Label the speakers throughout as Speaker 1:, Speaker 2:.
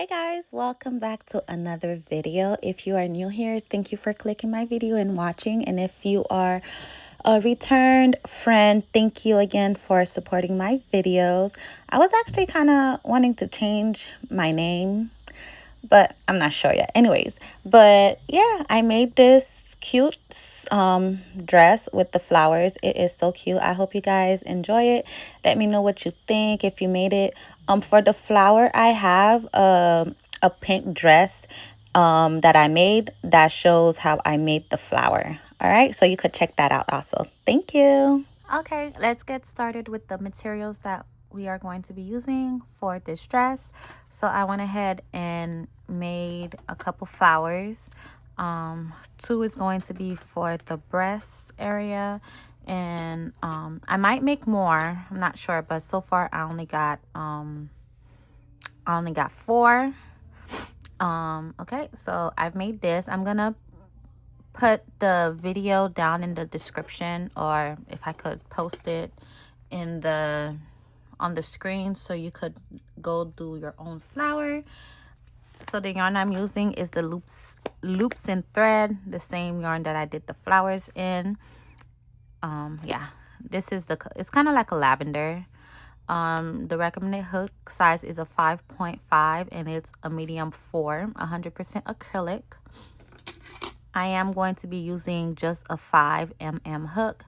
Speaker 1: Hey guys, welcome back to another video. If you are new here, thank you for clicking my video and watching. And if you are a returned friend, thank you again for supporting my videos. I was actually kind of wanting to change my name, but I'm not sure yet. Anyways, but yeah, I made this cute dress with the flowers. It is so cute. I hope you guys enjoy it. Let me know what you think if you made it. For the flower, I have a pink dress that I made that shows how I made the flower. All right, so you could check that out also. Thank you. Okay, let's get started with the materials that we are going to be using for this dress. So I went ahead and made a couple flowers. Two is going to be for the breast area, and I might make more. I'm not sure, but so far I only got four. Okay, so I've made this. I'm gonna put the video down in the description, or if I could post it in the on the screen so you could go do your own flower. So the yarn I'm using is the loops and thread, the same yarn that I did the flowers in. Yeah, this is it's kind of like a lavender. The recommended hook size is a 5.5 and it's a medium 4, 100% acrylic. I am going to be using just a 5mm hook.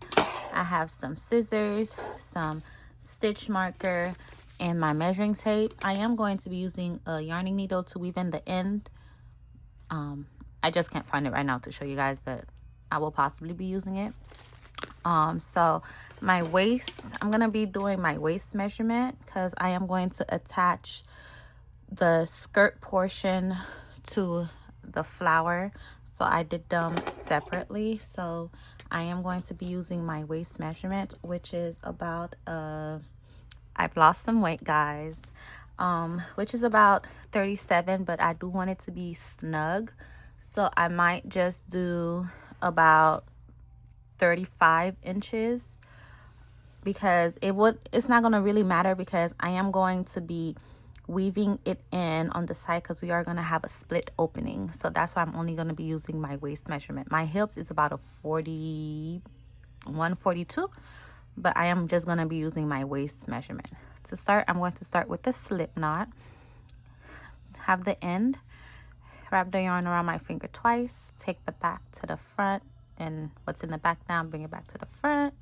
Speaker 1: I have some scissors, some stitch marker, and my measuring tape. I am going to be using a yarning needle to weave in the end. I just can't find it right now to show you guys, but I will possibly be using it. So my waist, I'm going to be doing my waist measurement because I am going to attach the skirt portion to the flower. So I did them separately. So I am going to be using my waist measurement, which is about I've lost some weight, guys, which is about 37, but I do want it to be snug. So I might just do about 35 inches because it's not going to really matter because I am going to be weaving it in on the side because we are going to have a split opening. So that's why I'm only going to be using my waist measurement. My hips is about a 41, 42, but I am just going to be using my waist measurement. To start, I'm going to start with the slip knot. Have the end, wrap the yarn around my finger twice, take the back to the front, and what's in the back down, bring it back to the front.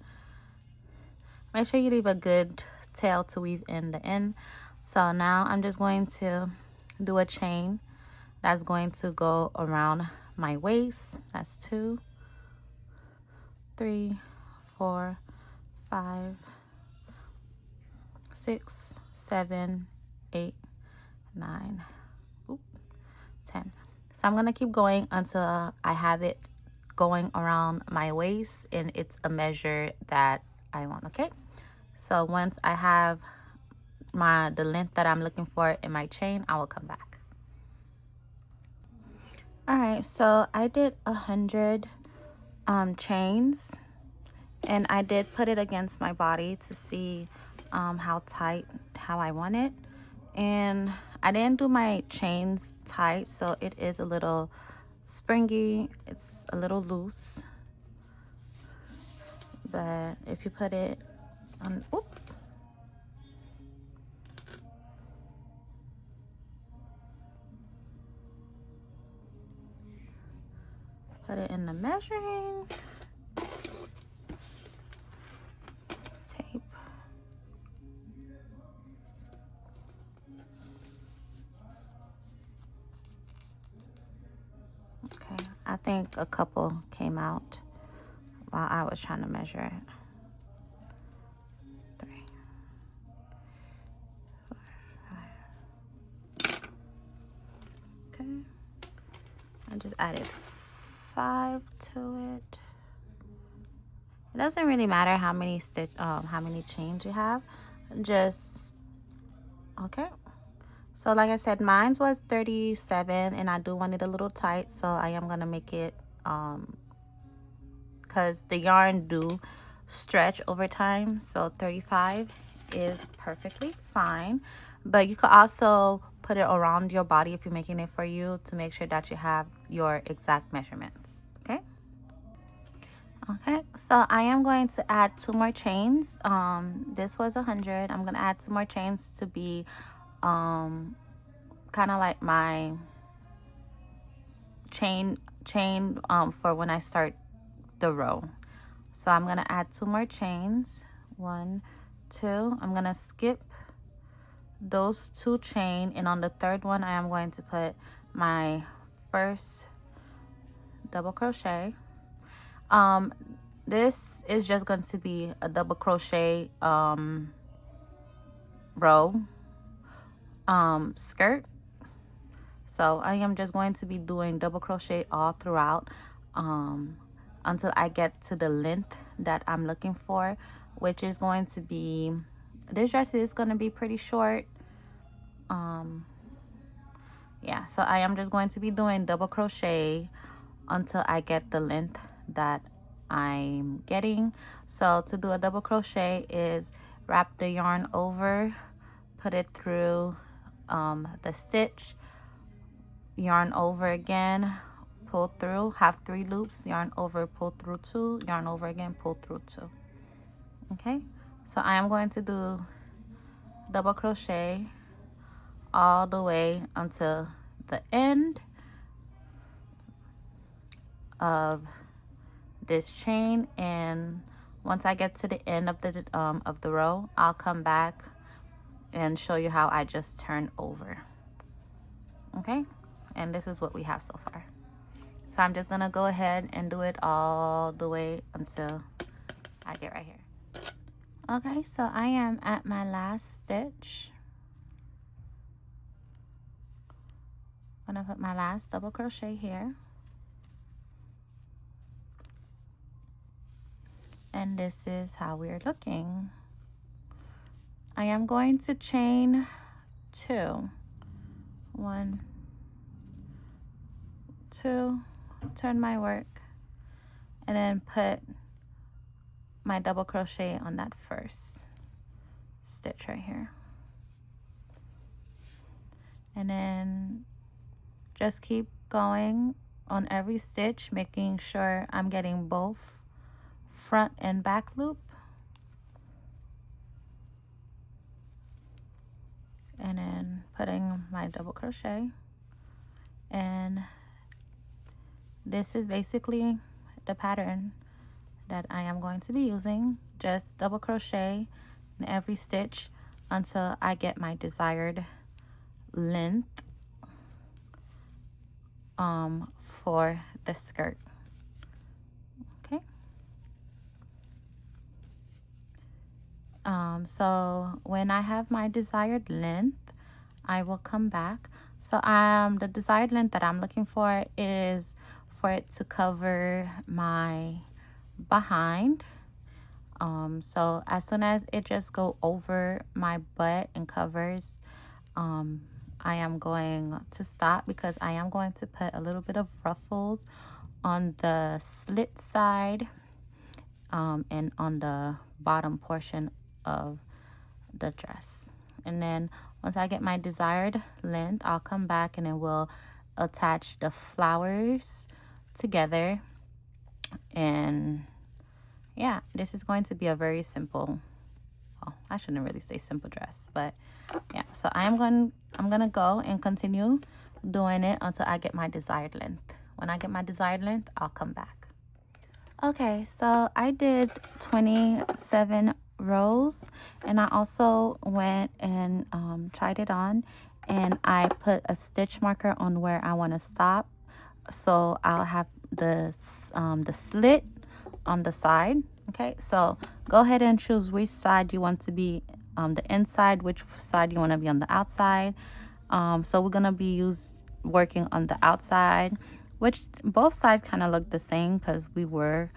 Speaker 1: Make sure you leave a good tail to weave in the end. So now I'm just going to do a chain that's going to go around my waist. That's 2, 3, 4, 5, 6, 7, 8, 9, 10. So I'm going to keep going until I have it going around my waist and it's a measure that I want. Okay, so once I have the length that I'm looking for in my chain, I will come back. All right, so I did 100 chains, and I did put it against my body to see how tight I want it. And I didn't do my chains tight, so it is a little springy. It's a little loose, but if you put it on, put it in the measuring tape. Okay, I think a couple came out while I was trying to measure it. 3, 4, 5. Okay, I just added 5 to it. It doesn't really matter how many chains you have. Just okay. So like I said, mine was 37, and I do want it a little tight, so I am gonna make it because the yarn do stretch over time. So 35 is perfectly fine, but you could also put it around your body if you're making it for you, to make sure that you have your exact measurements. Okay. Okay, so I am going to add 2 more chains. This was 100. I'm gonna add 2 more chains to be kind of like my chain for when I start the row. So I'm gonna add 2 more chains. 1, 2. I'm gonna skip those 2 chain, and on the third one I am going to put my first double crochet. This is just going to be a double crochet row skirt. So I am just going to be doing double crochet all throughout until I get to the length that I'm looking for, which is going to be, this dress is going to be pretty short. Yeah, so I am just going to be doing double crochet until I get the length that I'm getting. So to do a double crochet is wrap the yarn over, put it through the stitch, yarn over again, pull through, have 3 loops, yarn over, pull through 2, yarn over again, pull through 2. Okay, so I am going to do double crochet all the way until the end of this chain, and once I get to the end of the row, I'll come back and show you how I just turn over. Okay, and this is what we have so far. So I'm just gonna go ahead and do it all the way until I get right here. Okay, so I am at my last stitch. I'm gonna put my last double crochet here, and this is how we're looking. I am going to chain 2, 1, 2, turn my work, and then put my double crochet on that first stitch right here, and then just keep going on every stitch, making sure I'm getting both front and back loop, and then putting my double crochet. And this is basically the pattern that I am going to be using. Just double crochet in every stitch until I get my desired length for the skirt. Okay. So when I have my desired length, I will come back. So the desired length that I'm looking for is for it to cover my behind. So as soon as it just go over my butt and covers, I am going to stop, because I am going to put a little bit of ruffles on the slit side and on the bottom portion of the dress. And then once I get my desired length, I'll come back and then we'll attach the flowers together. And yeah, this is going to be a very simple, well, I shouldn't really say simple dress, but yeah. So I'm gonna go and continue doing it until I get my desired length. When I get my desired length, I'll come back. Okay, so I did 27 rows, and I also went and tried it on, and I put a stitch marker on where I want to stop, so I'll have the slit on the side. Okay, so go ahead and choose which side you want to be on the inside, which side you want to be on the outside. So we're gonna be working on the outside, which both sides kind of look the same because we were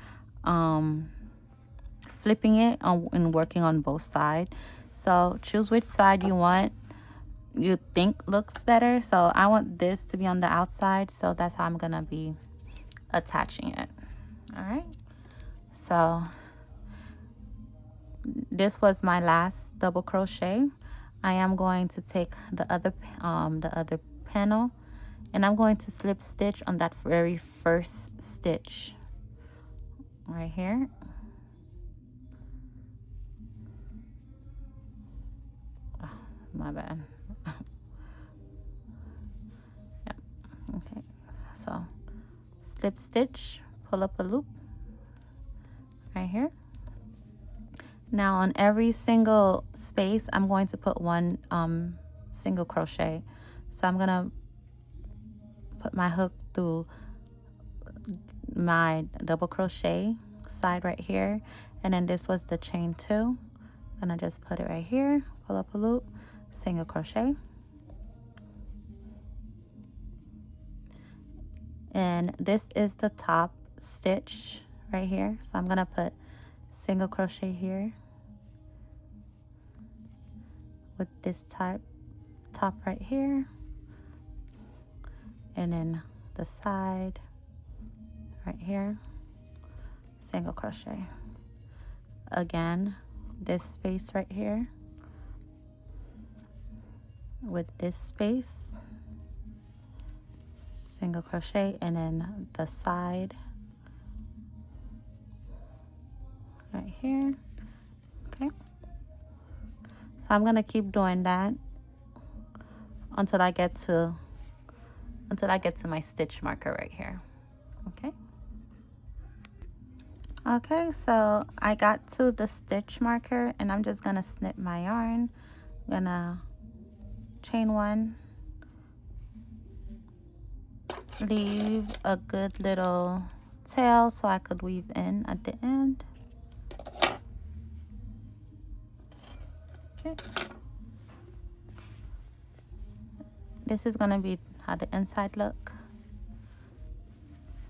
Speaker 1: flipping it and working on both sides. So choose which side you think looks better. So I want this to be on the outside, so that's how I'm gonna be attaching it. All right, so this was my last double crochet. I am going to take the other panel, and I'm going to slip stitch on that very first stitch right here. Oh, my bad. Yep. Okay, so slip stitch, pull up a loop right here. Now on every single space, I'm going to put one single crochet. So I'm gonna put my hook through my double crochet side right here, and then this was the chain 2. I'm gonna just put it right here, pull up a loop, single crochet, and this is the top stitch right here. So I'm gonna put single crochet here with this top right here, and then the side right here, single crochet. Again, this space right here with this space, single crochet, and then the side right here. Okay, so I'm gonna keep doing that until I get to my stitch marker right here. Okay, so I got to the stitch marker, and I'm just gonna snip my yarn. I'm gonna chain 1, leave a good little tail so I could weave in at the end. Okay, this is gonna be how the inside look.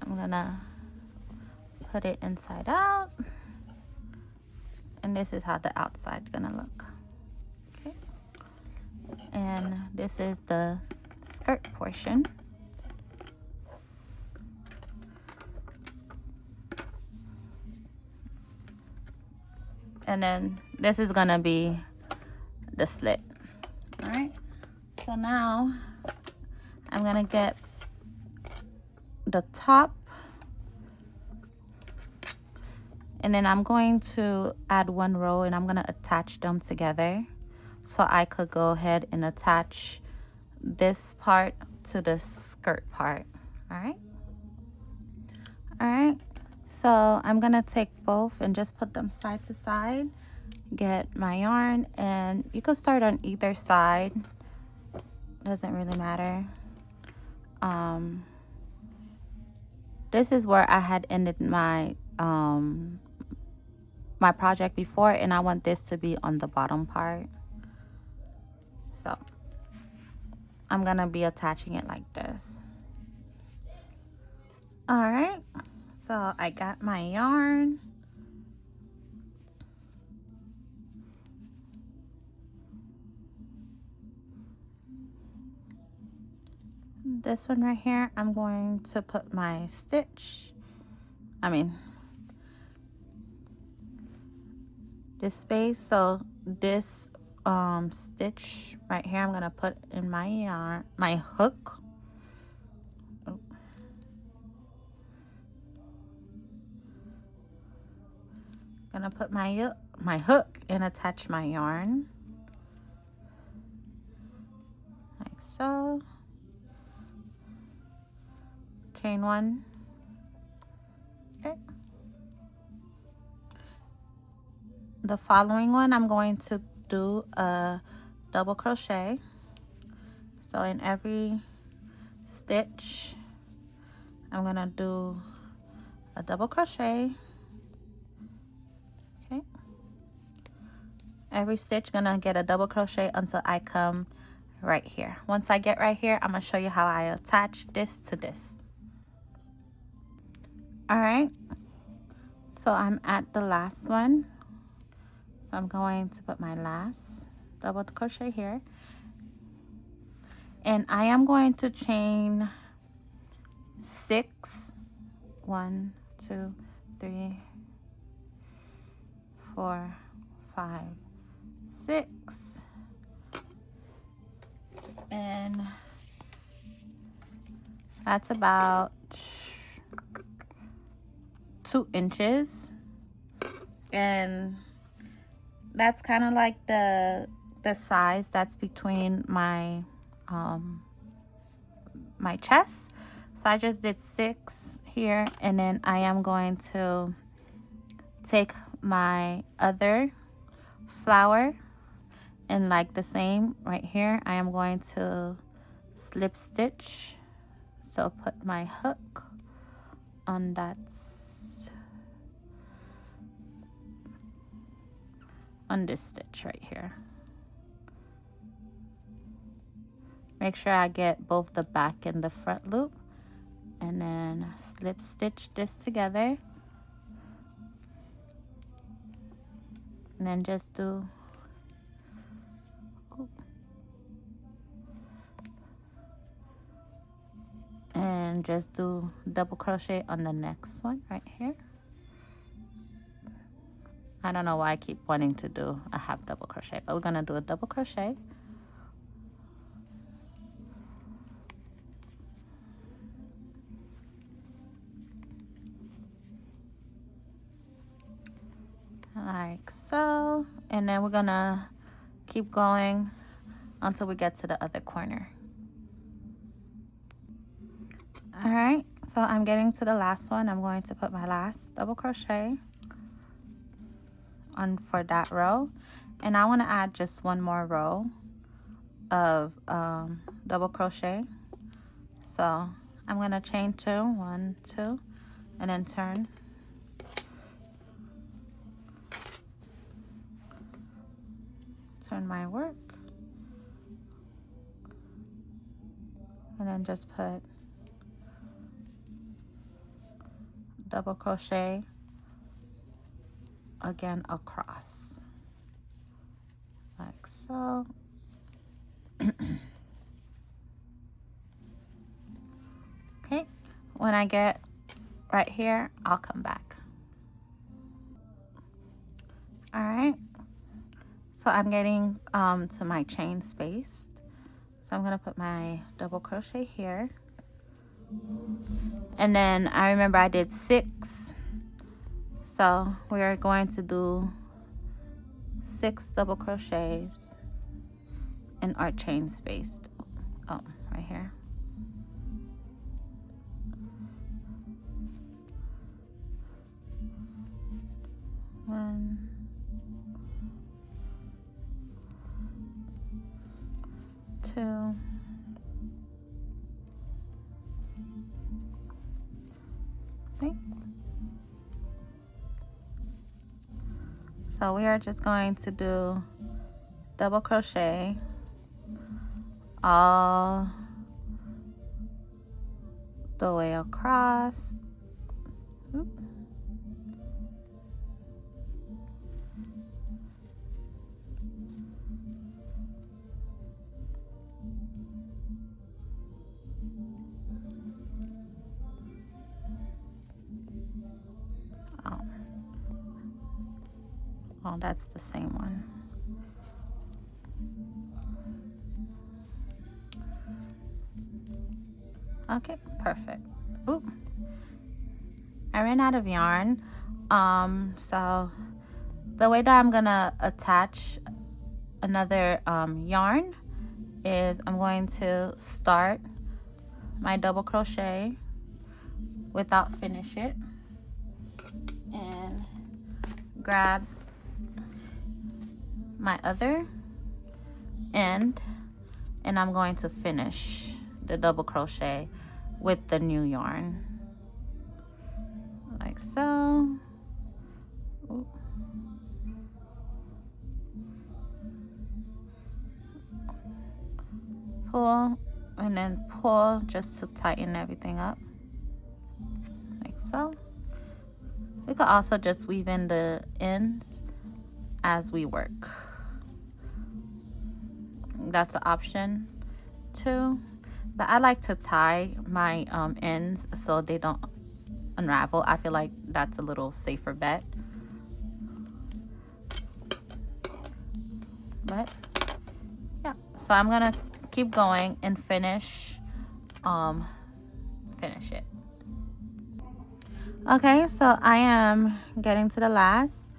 Speaker 1: I'm gonna put it inside out, and this is how the outside gonna look. Okay, and this is the skirt portion. And then this is gonna be the slit. All right, so now I'm gonna get the top, and then I'm going to add 1 row, and I'm gonna attach them together so I could go ahead and attach this part to the skirt part. All right, so I'm gonna take both and just put them side to side, get my yarn, and you could start on either side, doesn't really matter. This is where I had ended my my project before, and I want this to be on the bottom part, so I'm gonna be attaching it like this. All right, so I got my yarn, this one right here, I'm going to put my stitch, this space. So this stitch right here, I'm gonna put in my yarn, my hook. Oh. Gonna put my hook and attach my yarn like so. Chain 1. Okay. The following one, I'm going to do a double crochet. So in every stitch, I'm gonna do a double crochet. Okay. Every stitch gonna get a double crochet until I come right here. Once I get right here, I'm gonna show you how I attach this to this. All right, so I'm at the last one. So I'm going to put my last double crochet here, and I am going to chain 6. 1, 2, 3, 4, 5, 6. And that's about 2 inches. And that's kind of like the size that's between my my chest. So I just did 6 here, and then I am going to take my other flower and like the same right here, I am going to slip stitch. So put my hook on that on this stitch right here. Make sure I get both the back and the front loop, and then slip stitch this together, and then just do double crochet on the next one right here. I don't know why I keep wanting to do a half double crochet, but we're gonna do a double crochet. Like so, and then we're gonna keep going until we get to the other corner. All right, so I'm getting to the last one. I'm going to put my last double crochet on for that row, and I want to add just one more row of double crochet. So I'm going to chain 2, 1, 2, and then turn. Turn my work, and then just put double crochet again across, like so. Okay, when I get right here, I'll come back. All right, so I'm getting to my chain space, so I'm gonna put my double crochet here, and then I remember I did 6, so we are going to do 6 double crochets in our chain space. Oh, right here. One, 2, okay. So we are just going to do double crochet all the way across. Oop. Oh, that's the same one. Okay, perfect. Ooh, I ran out of yarn. So the way that I'm gonna attach another yarn is I'm going to start my double crochet without finish it, and grab my other end, and I'm going to finish the double crochet with the new yarn, like so. Ooh. Pull and then pull just to tighten everything up, like so. We could also just weave in the ends as we work. That's an option too, but I like to tie my ends so they don't unravel. I feel like that's a little safer bet. But yeah, so I'm gonna keep going and finish it. Okay, so I am getting to the last.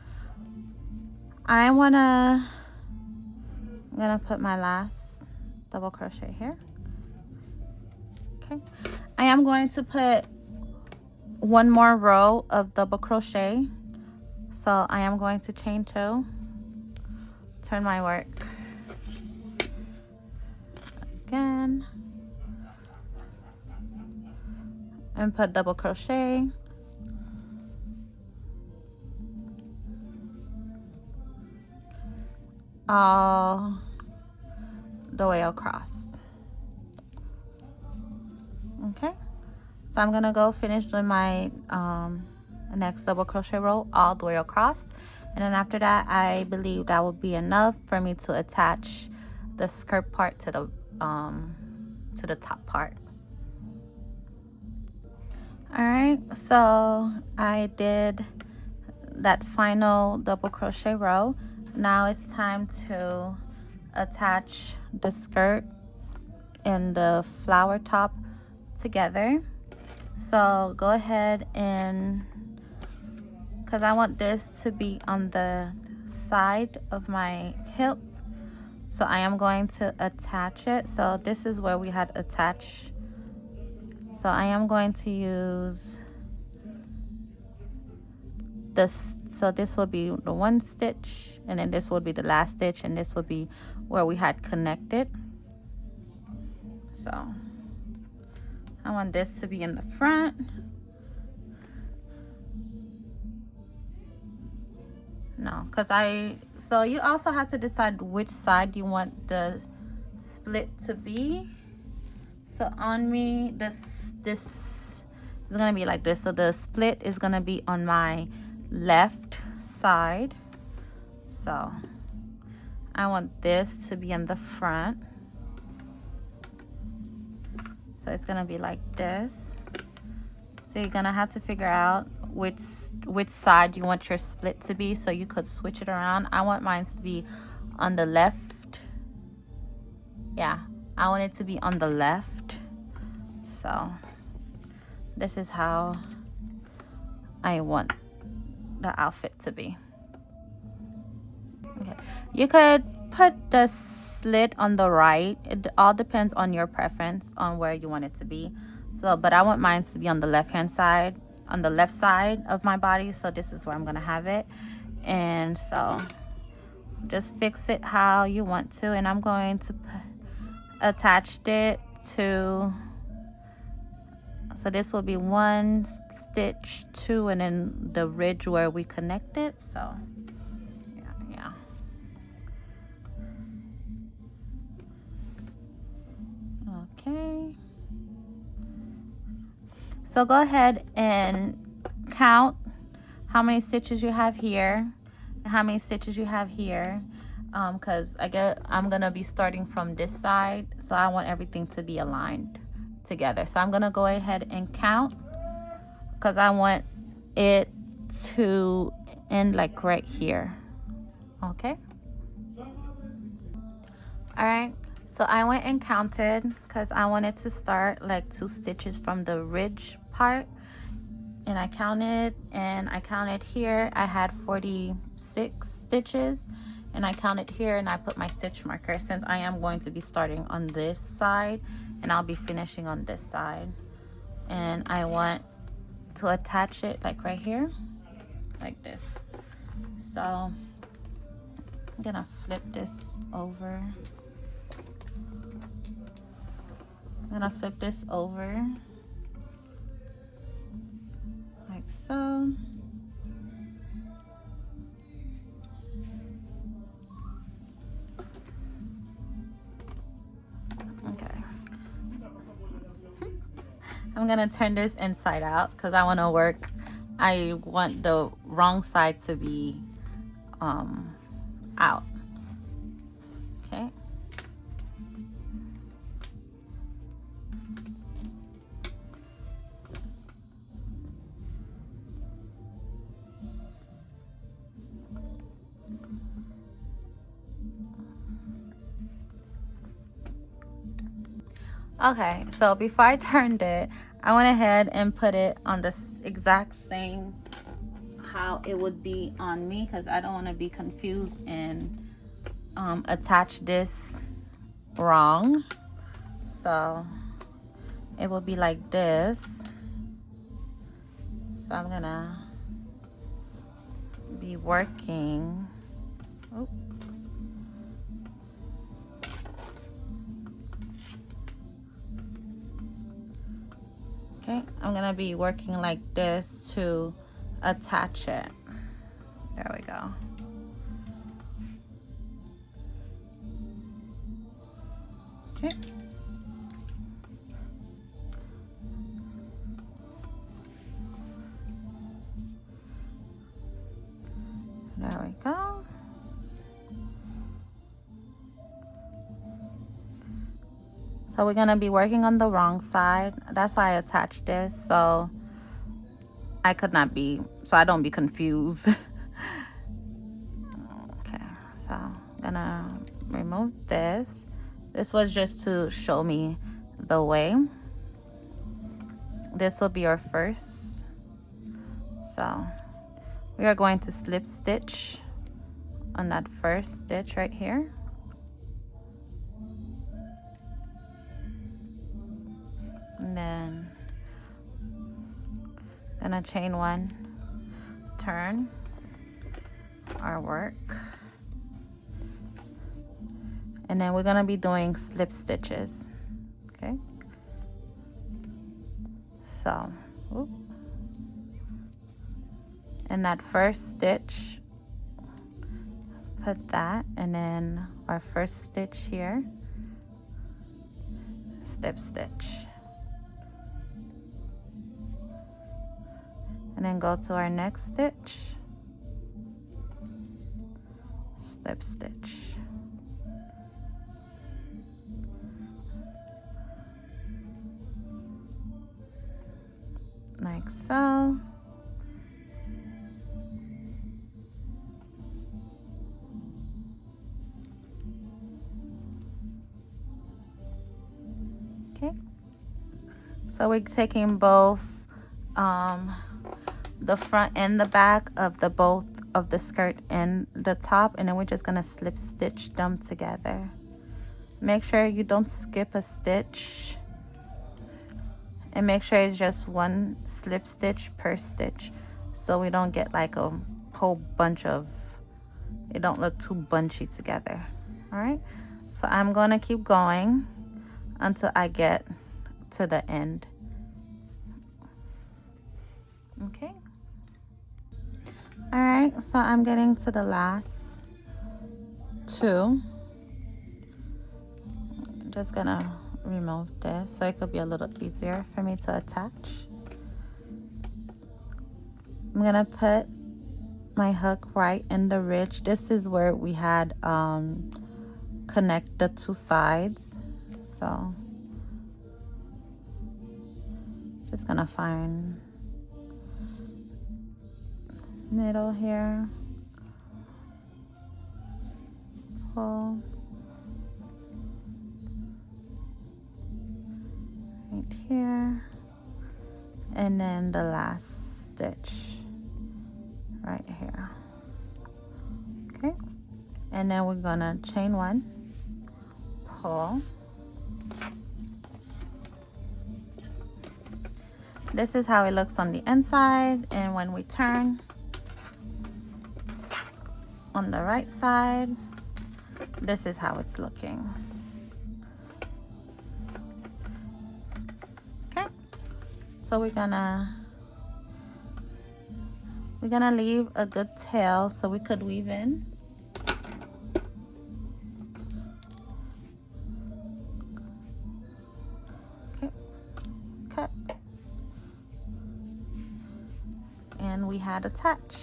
Speaker 1: I'm gonna put my last double crochet here. Okay, I am going to put one more row of double crochet, so I am going to chain 2, turn my work again, and put double crochet, all the way across. Okay, so I'm gonna go finish doing my next double crochet row all the way across, and then after that I believe that will be enough for me to attach the skirt part to the top part. All right, so I did that final double crochet row. Now it's time to attach the skirt and the flower top together. So go ahead, and because I want this to be on the side of my hip, so I am going to attach it. So this is where we had attached, so I am going to use this. So this will be the one stitch, and then this will be the last stitch, and this will be where we had connected. So I want this to be in the front. No, so you also have to decide which side you want the split to be. So on me, this is gonna be like this. So the split is gonna be on my left side. So I want this to be in the front. So it's gonna be like this. So you're gonna have to figure out which side you want your split to be, so you could switch it around. I want mine to be on the left. Yeah, I want it to be on the left. So this is how I want the outfit to be. Okay, you could put the slit on the right. It all depends on your preference on where you want it to be. So, but I want mine to be on the left side of my body. So this is where I'm gonna have it. And so just fix it how you want to. And I'm going to attach it to, so this will be 1 stitch, 2, and then the ridge where we connected. So yeah. Okay. So go ahead and count how many stitches you have here and how many stitches you have here, because I'm gonna be starting from this side, so I want everything to be aligned together. So I'm gonna go ahead and count, because I want it to end like right here. Okay, all right, so I went and counted because I wanted to start like 2 stitches from the ridge part, and I counted here. I had 46 stitches, and I counted here, and I put my stitch marker since I am going to be starting on this side and I'll be finishing on this side. And I want to attach it like right here, like this. So I'm gonna flip this over. Like so. Okay. I'm gonna turn this inside out because I want the wrong side to be out. Okay. Okay, so before I turned it, I went ahead and put it on the exact same how it would be on me, because I don't want to be confused and attach this wrong. So it will be like this. So I'm gonna be working. Oh. Okay, I'm gonna be working like this to attach it. There we go. Okay. There we go. So we're gonna be working on the wrong side. That's why I attached this, so I don't be confused. Okay, so I'm gonna remove this. This was just to show me the way. This will be our first. So we are going to slip stitch on that first stitch right here. And then gonna chain one, turn our work, and then we're gonna be doing slip stitches. Okay, so whoop. In that first stitch, put that, and then our first stitch here, slip stitch, and then go to our next stitch, slip stitch, like so. Okay, so we're taking both the front and the back of both of the skirt and the top, and then we're just gonna slip stitch them together. Make sure you don't skip a stitch, and make sure it's just one slip stitch per stitch, so we don't get like a whole bunch of, it don't look too bunchy together. All right, so I'm gonna keep going until I get to the end. Okay, all right, so I'm getting to the last two. Just gonna remove this so it could be a little easier for me to attach. I'm gonna put my hook right in the ridge. This is where we had connect the two sides. So just gonna find middle here, pull right here, and then the last stitch right here. Okay, and then we're gonna chain one, pull. This is how it looks on the inside, and when we turn on the right side, this is how it's looking. Okay, so we're gonna leave a good tail so we could weave in. Okay, cut, and we had attach.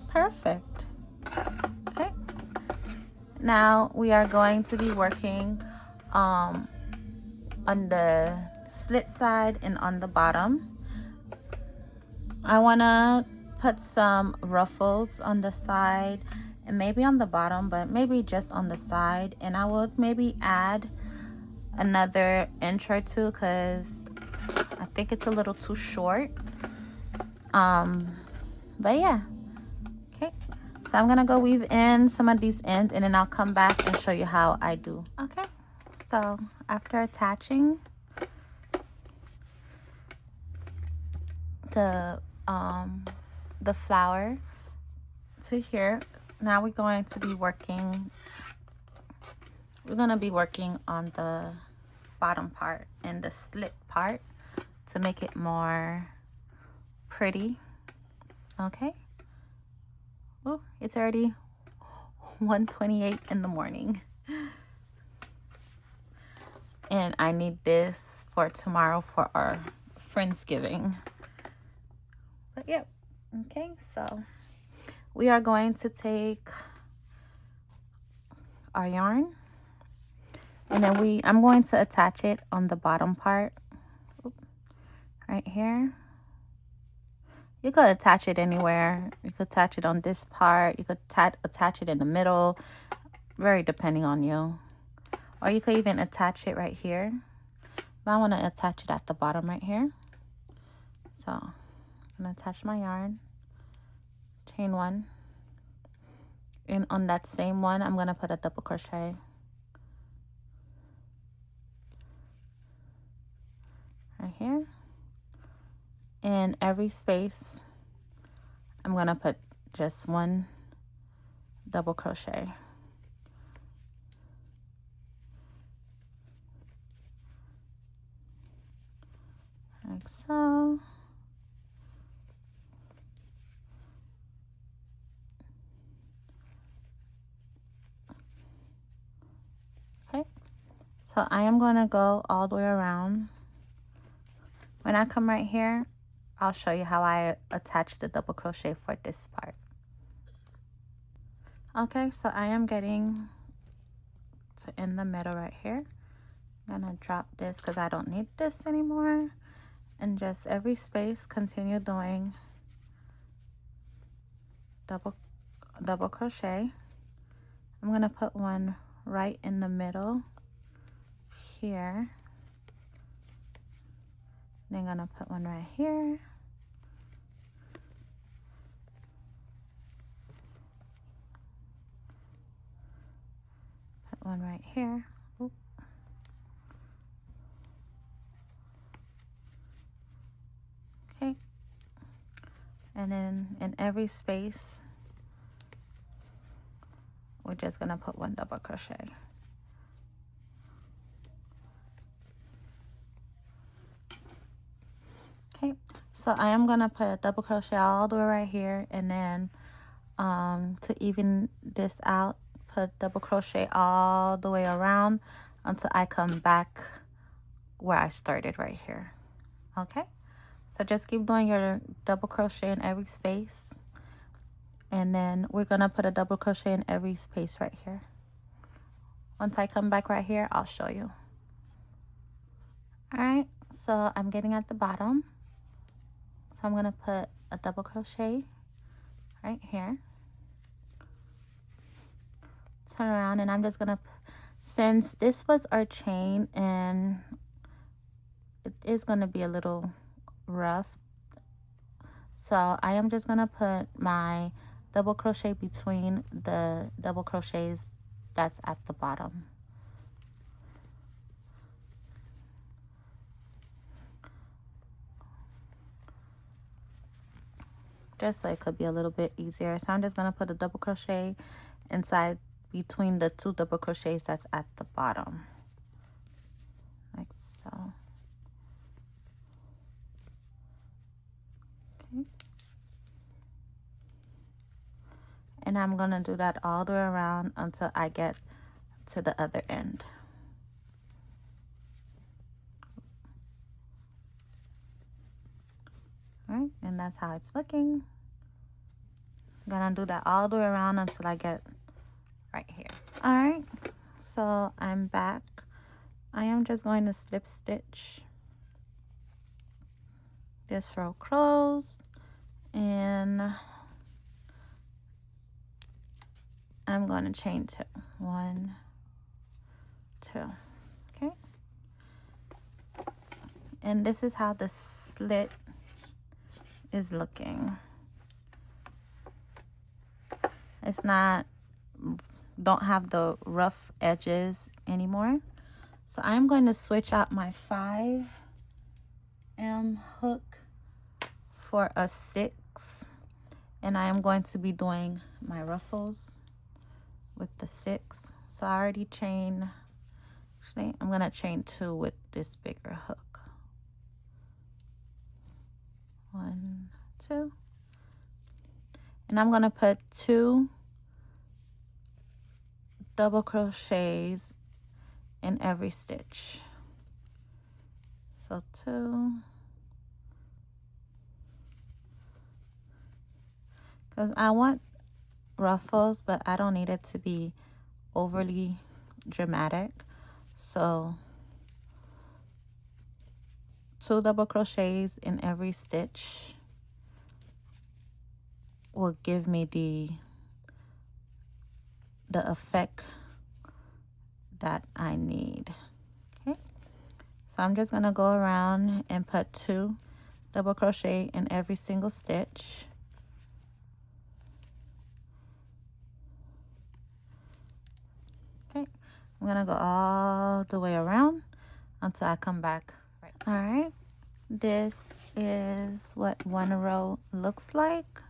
Speaker 1: Perfect. Okay, now we are going to be working on the slit side and on the bottom. I want to put some ruffles on the side and maybe on the bottom, but maybe just on the side. And I would maybe add another inch or two because I think it's a little too short. But yeah. Okay, so I'm gonna go weave in some of these ends and then I'll come back and show you how I do. Okay, so after attaching the flower to here, now we're going to be working on the bottom part and the slit part to make it more pretty. Okay. Oh, it's already 1:28 in the morning. And I need this for tomorrow for our Friendsgiving. But yep. Okay, so we are going to take our yarn and then I'm going to attach it on the bottom part. Right here. You could attach it anywhere. You could attach it on this part. You could attach it in the middle. Very depending on you. Or you could even attach it right here. But I want to attach it at the bottom right here. So I'm going to attach my yarn. Chain one. And on that same one, I'm going to put a double crochet. Right here. In every space, I'm going to put just one double crochet. Like so. Okay. So I am going to go all the way around. When I come right here, I'll show you how I attach the double crochet for this part. Okay, so I am getting to in the middle right here. I'm gonna drop this because I don't need this anymore. And just every space, continue doing double crochet. I'm gonna put one right in the middle here. Then I'm gonna put one right here. Put one right here. Oop. Okay. And then in every space, we're just gonna put one double crochet. Okay, so I am gonna put a double crochet all the way right here, and then to even this out, put double crochet all the way around until I come back where I started right here. Okay, so just keep doing your double crochet in every space, and then we're gonna put a double crochet in every space right here. Once I come back right here, I'll show you. All right, so I'm getting at the bottom. So I'm gonna put a double crochet right here. Turn around, and I'm just gonna, since this was our chain and it is gonna be a little rough, so I am just gonna put my double crochet between the double crochets that's at the bottom. Just so it could be a little bit easier. So I'm just gonna put a double crochet inside between the two double crochets that's at the bottom, like so. Okay. And I'm gonna do that all the way around until I get to the other end. All right, and that's how it's looking. I'm gonna do that all the way around until I get right here. All right, so I'm back. I am just going to slip stitch this row closed, and I'm going to chain 2. 1, 2. Okay, and this is how the slit is looking. It's not, don't have the rough edges anymore. So I'm going to switch out my 5M hook for a 6, and I am going to be doing my ruffles with the 6. So I already chained, actually I'm going to chain 2 with this bigger hook. 1, 2, and I'm going to put 2 double crochets in every stitch. So 2, because I want ruffles, but I don't need it to be overly dramatic. So 2 double crochets in every stitch will give me the effect that I need. Okay, so I'm just gonna go around and put 2 double crochet in every single stitch. Okay, I'm gonna go all the way around until I come back. All right, this is what one row looks like.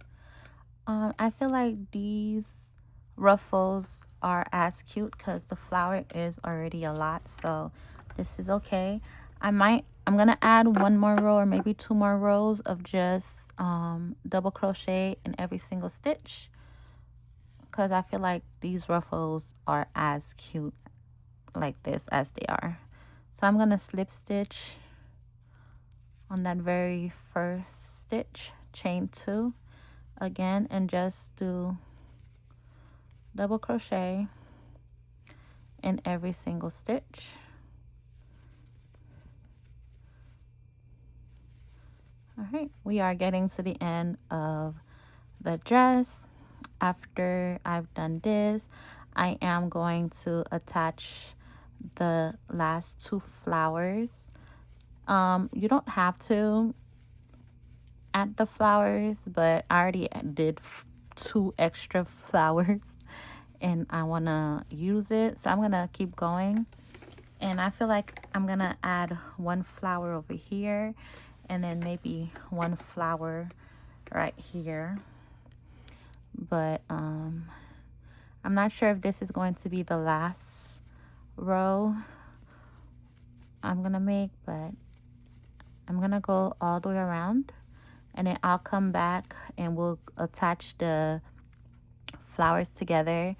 Speaker 1: I feel like these ruffles are as cute because the flower is already a lot, so this is okay. I'm gonna add 1 more row or maybe 2 more rows of just double crochet in every single stitch, because I feel like these ruffles are as cute like this as they are. So I'm gonna slip stitch on that very first stitch, chain 2 again, and just do double crochet in every single stitch. All right, we are getting to the end of the dress. After I've done this, I am going to attach the last 2 flowers. You don't have to add the flowers, but I already did 2 extra flowers and I want to use it, so I'm gonna keep going. And I feel like I'm gonna add 1 flower over here and then maybe 1 flower right here, but I'm not sure if this is going to be the last row I'm gonna make, but I'm gonna go all the way around and then I'll come back and we'll attach the flowers together,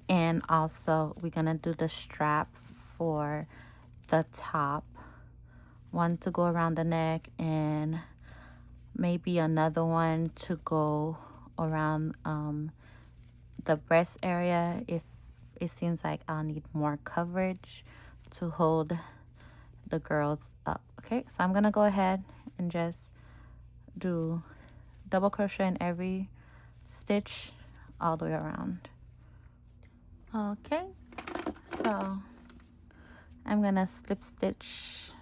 Speaker 1: and also we're gonna do the strap for the top, 1 to go around the neck and maybe another one to go around the breast area if it seems like I'll need more coverage to hold the girls up. Okay, so I'm gonna go ahead and just do double crochet in every stitch all the way around. Okay, so I'm gonna slip stitch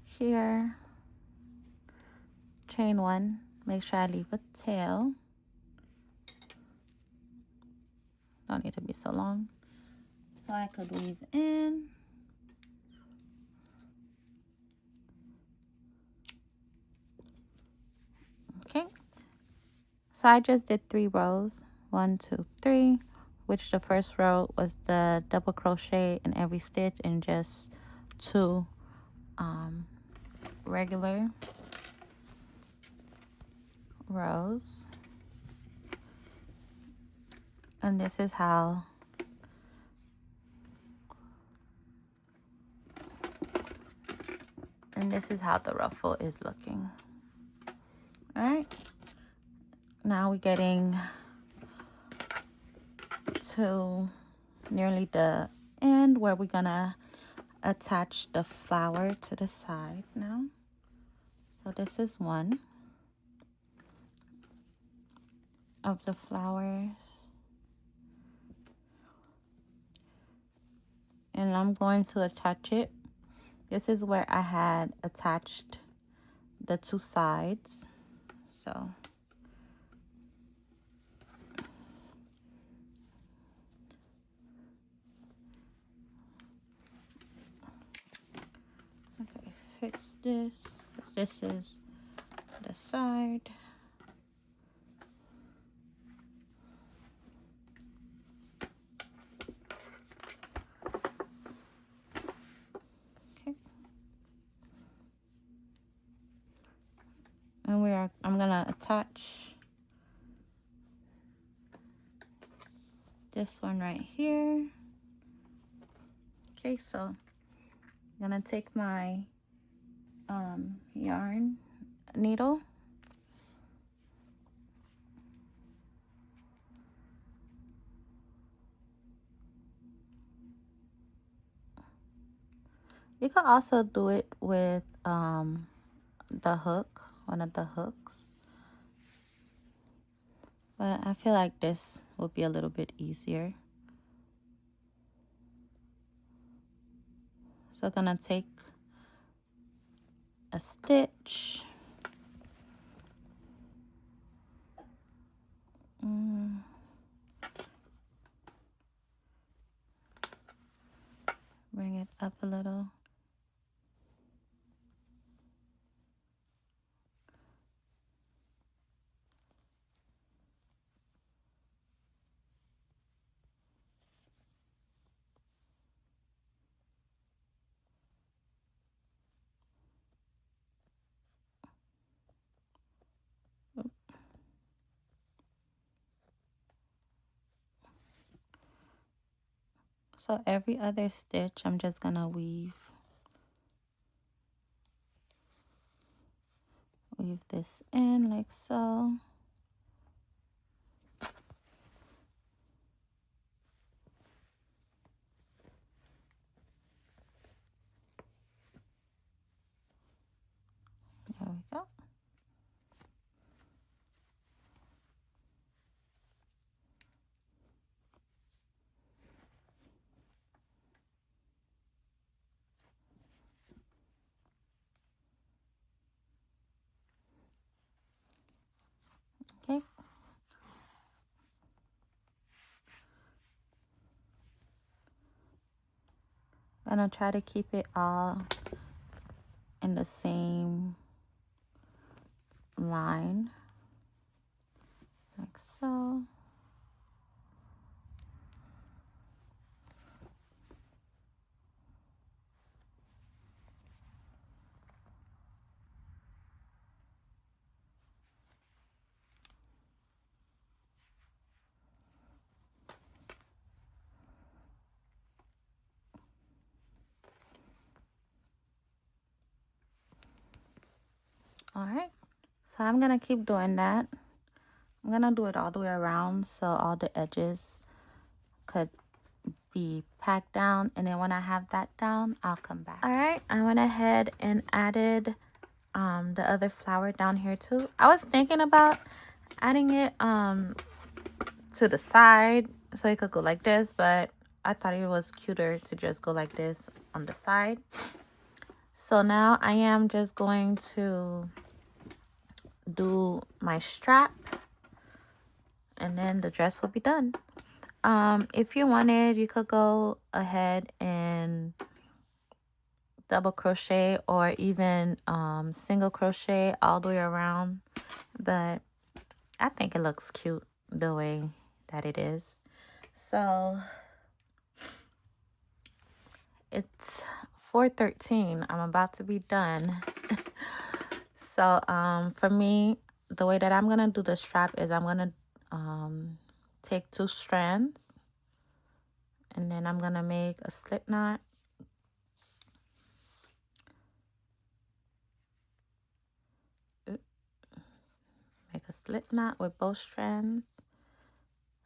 Speaker 1: here, chain 1, make sure I leave a tail, don't need to be so long, so I could weave in. Okay, so I just did 3 rows, 1, 2, 3, which the first row was the double crochet in every stitch and just 2 regular rows. And this is how the ruffle is looking. All right, now we're getting to nearly the end where we're gonna attach the flower to the side now. So this is 1, of the flowers. And I'm going to attach it. This is where I had attached the two sides. So okay, fix this because this is the side. Okay. And I'm gonna attach this one right here. Okay, so I'm gonna take my yarn needle. You could also do it with the hook, one of the hooks. But I feel like this will be a little bit easier. So I'm gonna take a stitch. Bring it up a little. So every other stitch, I'm just gonna weave this in like so. There we go. Okay. Gonna try to keep it all in the same line, like so. All right, so I'm gonna keep doing that. I'm gonna do it all the way around so all the edges could be packed down, and then when I have that down, I'll come back. All right, I went ahead and added the other flower down here too. I was thinking about adding it to the side so it could go like this, but I thought it was cuter to just go like this on the side. So now I am just going to do my strap, and then the dress will be done. If you wanted, you could go ahead and double crochet or even single crochet all the way around, but I think it looks cute the way that it is. So it's 4:13. I'm about to be done. So for me, the way that I'm gonna do the strap is I'm gonna take 2 strands, and then I'm gonna make a slip knot. Make a slip knot with both strands,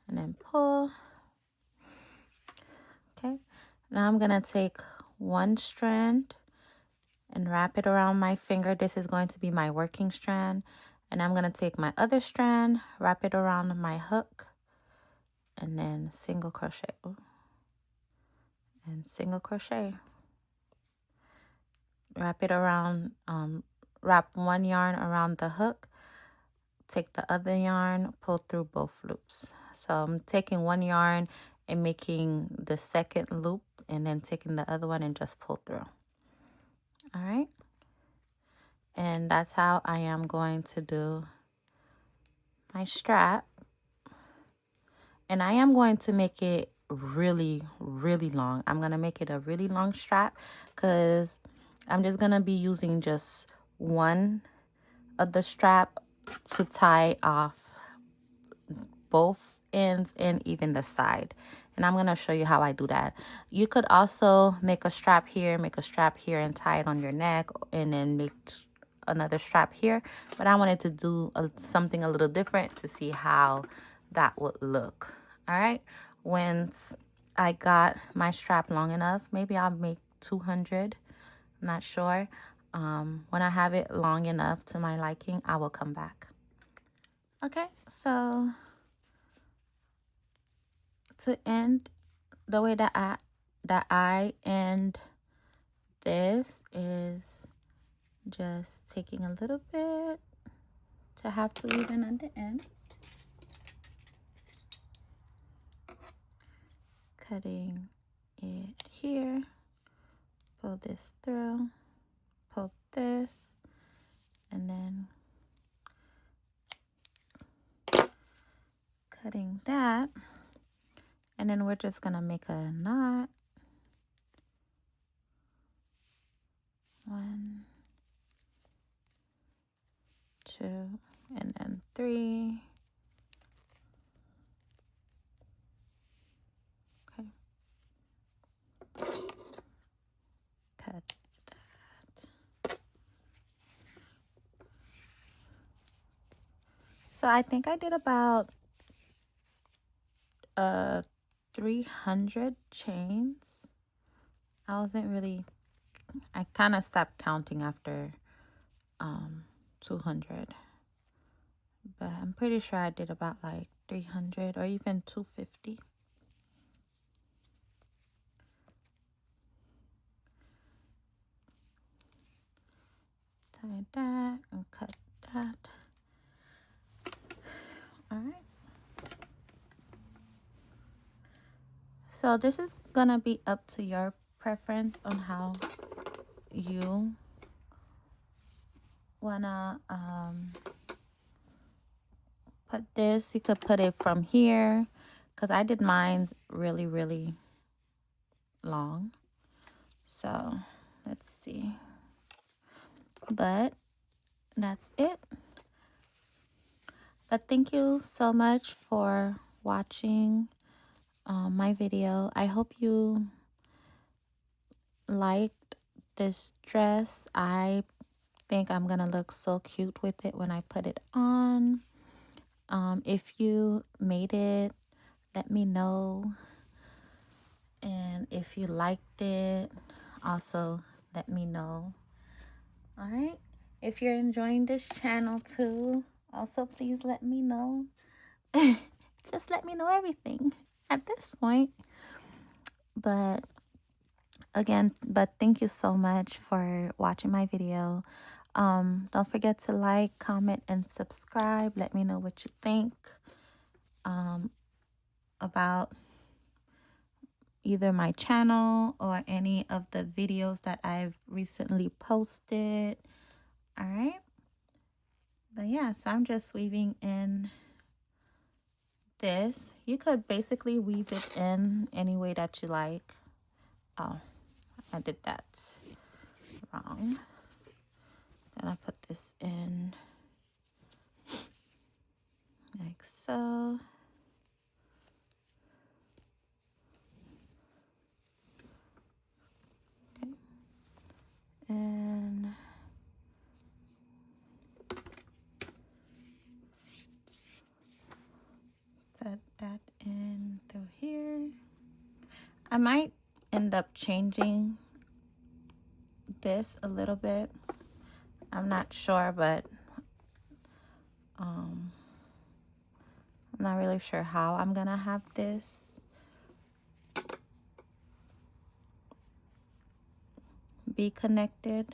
Speaker 1: and then pull. Okay, now I'm gonna take 1 strand and wrap it around my finger. This is going to be my working strand, And I'm going to take my other strand, wrap it around my hook, and then single crochet. And single crochet. Wrap it around, wrap one yarn around the hook, take the other yarn, pull through both loops. So I'm taking one yarn and making the second loop, and then taking the other one and just pull through. All right. And that's how I am going to do my strap. And I am going to make it really, really long. I'm going to make it a really long strap because I'm just going to be using just one of the strap to tie off both ends and even the side. And I'm going to show you how I do that. You could also make a strap here, and tie it on your neck, and then make another strap here. But I wanted to do something a little different to see how that would look. All right. Once I got my strap long enough, maybe I'll make 200. I'm not sure. When I have it long enough to my liking, I will come back. Okay, so to end, the way that I end this is just taking a little bit to have to even at the end, cutting it here, pull this through, pull this, and then cutting that, and then we're just gonna make a knot. 1, 2, and then 3. Okay. Cut that. So I think I did about 300 chains. I kind of stopped counting after 200, but I'm pretty sure I did about like 300 or even 250. Tie that and cut that. All right. So this is gonna be up to your preference on how you wanna put this. You could put it from here, because I did mine's really, really long. So let's see. But that's it. But thank you so much for watching my video. I hope you liked this dress. I think I'm gonna look so cute with it when I put it on. If you made it, let me know. And if you liked it, also let me know. All right. If you're enjoying this channel too, also please let me know. Just let me know everything at this point. But again, thank you so much for watching my video. Don't forget to like, comment, and subscribe. Let me know what you think about either my channel or any of the videos that I've recently posted. All right. But yeah, so I'm just weaving in this. You could basically weave it in any way that you like. Oh, I did that wrong. Then I put this in like so. Okay. And put that in through here. I might end up changing this a little bit. I'm not sure, but I'm not really sure how I'm gonna have this be connected.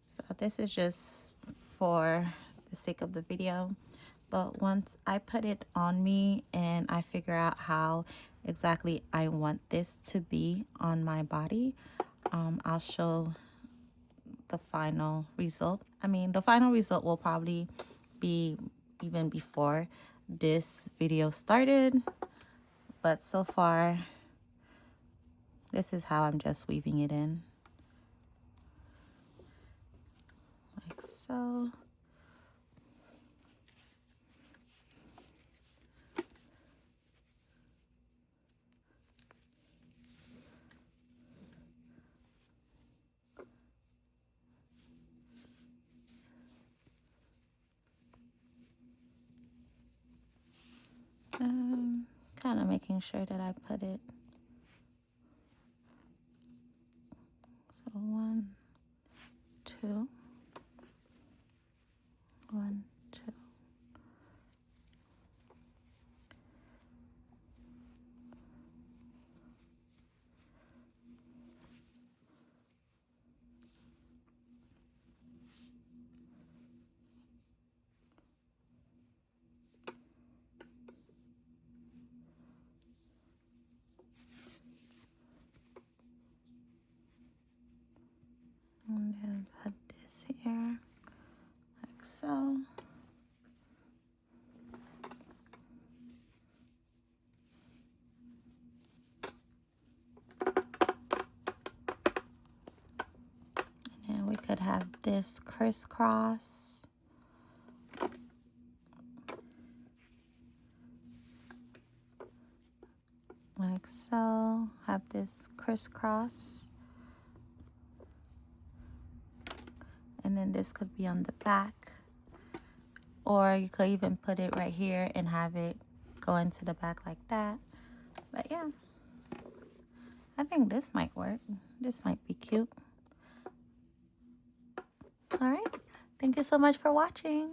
Speaker 1: So this is just for the sake of the video. But once I put it on me and I figure out how exactly I want this to be on my body, I'll show the final result. I mean, the final result will probably be even before this video started, but so far this is how I'm just weaving it in, like so. Kind of making sure that I put it. So 1, 2, 1, 2. And then put this here, like so. And then we could have this crisscross. Like so. Have this crisscross. And then this could be on the back. Or you could even put it right here and have it go into the back like that. But yeah, I think this might work. This might be cute. All right. Thank you so much for watching.